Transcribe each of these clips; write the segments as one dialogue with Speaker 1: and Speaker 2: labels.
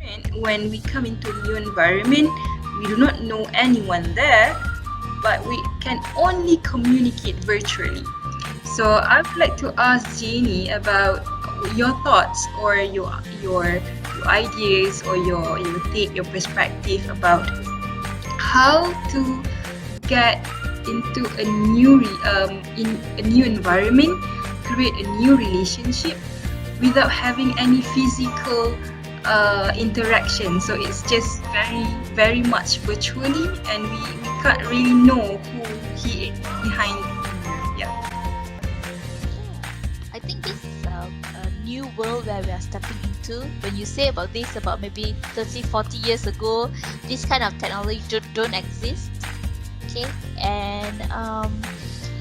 Speaker 1: moment when we come into a new environment, we do not know anyone there, but we can only communicate virtually. So I would like to ask Jenny about your thoughts or your ideas or your take, your perspective about how to get into in a new environment, create a new relationship without having any physical interaction. So it's just very much virtually, and we can't really know who he is behind. Yeah.
Speaker 2: I think this is a new world where we are stepping into. When you say about this, about maybe 30, 40 years ago, this kind of technology don't exist. Okay, and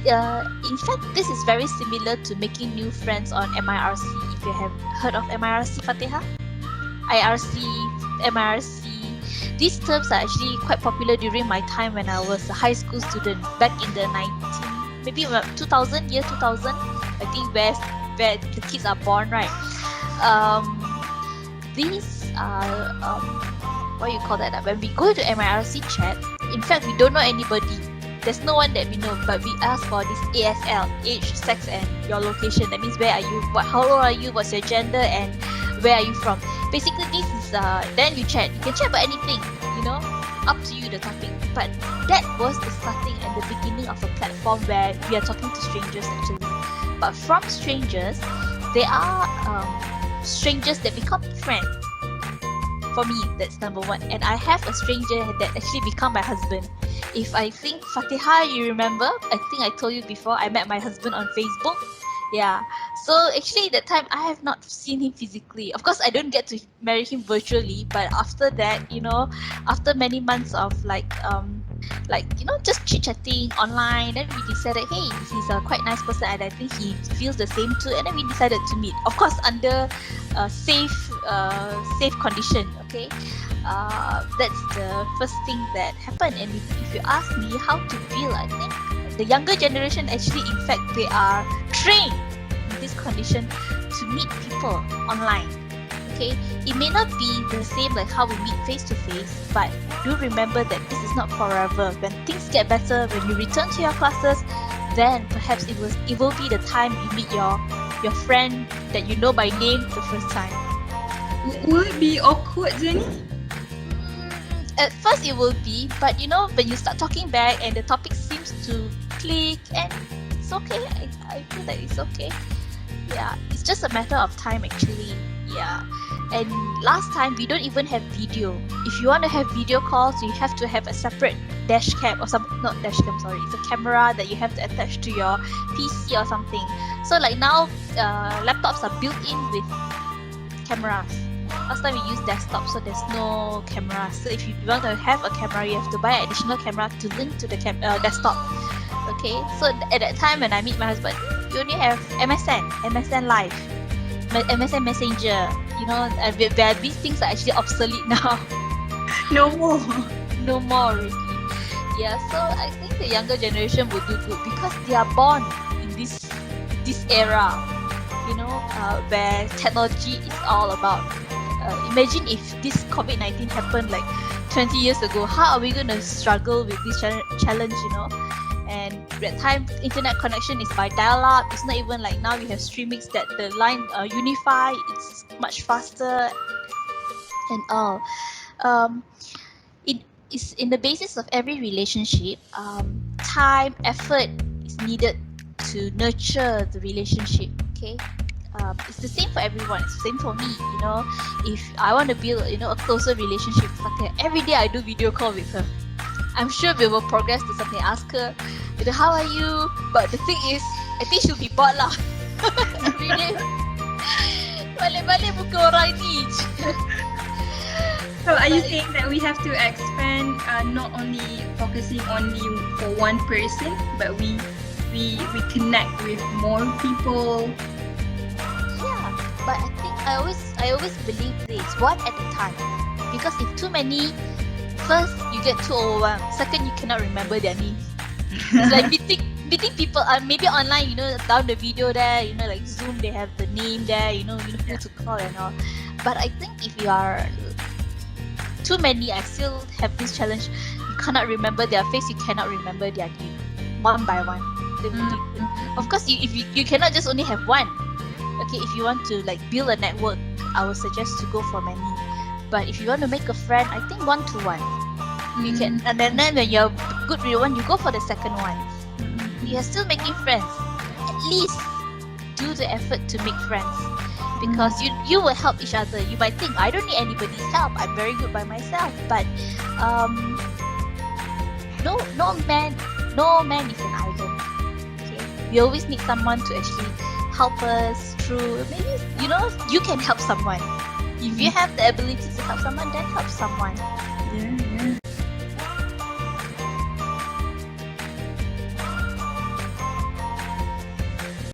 Speaker 2: in fact, this is very similar to making new friends on MIRC. If you have heard of MIRC, Fatihah, IRC, MIRC. These terms are actually quite popular during my time when I was a high school student back in the 2000, year 2000. I think where the kids are born, right? These are what you call that? When we go to MIRC chat, in fact, we don't know anybody. There's no one that we know, but we ask for this ASL, age, sex, and your location. That means where are you? How old are you? What's your gender? And where are you from? Basically, this is then you chat. You can chat about anything, up to you the topic. But that was the starting and the beginning of a platform where we are talking to strangers actually. But from strangers, there are strangers that become friends. For me, that's number one. And I have a stranger that actually become my husband. If I think Fatihah, you remember? I think I told you before. I met my husband on Facebook. Yeah. So actually, that time I have not seen him physically. Of course, I don't get to marry him virtually. But after that, after many months of just chit chatting online, then we decided, hey, he's a quite nice person, and I think he feels the same too. And then we decided to meet. Of course, under safe condition. Okay. That's the first thing that happened. And if you ask me how to feel, I think the younger generation actually, in fact, they are trained in this condition to meet people online. Okay, it may not be the same like how we meet face to face, but do remember that this is not forever. When things get better, when you return to your classes, then perhaps it will be the time you meet your friend that you know by name the first time.
Speaker 1: Will it be awkward, Jenny?
Speaker 2: At first it will be, but when you start talking back and the topic seems to click, and it's okay. I feel that it's okay. Yeah, it's just a matter of time actually. Yeah. And last time we don't even have video. If you want to have video calls, you have to have a separate dash cam or not dash cam, sorry. It's a camera that you have to attach to your PC or something. So like now, laptops are built in with cameras. Last time we used desktop, so there's no camera. So if you want to have a camera, you have to buy an additional camera to link to the desktop. Okay, so at that time when I meet my husband, we only have MSN Live, MSN Messenger. These things are actually obsolete now.
Speaker 1: No more
Speaker 2: already. Yeah, so I think the younger generation will do good because they are born in this era. Where technology is all about. Imagine if this COVID-19 happened like 20 years ago. How are we going to struggle with this challenge, And at that time, internet connection is by dial-up. It's not even like now you have streamings that the line unify. It's much faster and all. It is in the basis of every relationship. Time, effort is needed to nurture the relationship. Okay. It's the same for everyone. It's the same for me. If I want to build, a closer relationship with Fatihah, every day I do video call with her. I'm sure we will progress to something. Ask her, how are you? But the thing is, I think she'll be bored lah. Every day, balik-balik muka orang ni.
Speaker 1: So are you saying that we have to expand, not only focusing only for one person, but we connect with more people?
Speaker 2: Yeah, but I think I always believe this, one at a time. Because if too many, first you get too overwhelmed. Second, you cannot remember their names. It's like meeting people. Maybe online, down the video there, like Zoom, they have the name there. You know who to call and all. But I think if you are too many, I still have this challenge. You cannot remember their face, you cannot remember their name. One by one. Of course, you cannot just only have one. Okay, if you want to like build a network, I would suggest to go for many. But if you want to make a friend, I think 1 to 1. You can, and then when you're good with one, you go for the second one. You're still making friends. At least do the effort to make friends, because you will help each other. You might think, I don't need anybody's help, I'm very good by myself. But no man is an island. Okay, we always need someone to actually help us through. Maybe you can help someone. If you have the ability to help someone, then help someone.
Speaker 1: Yeah.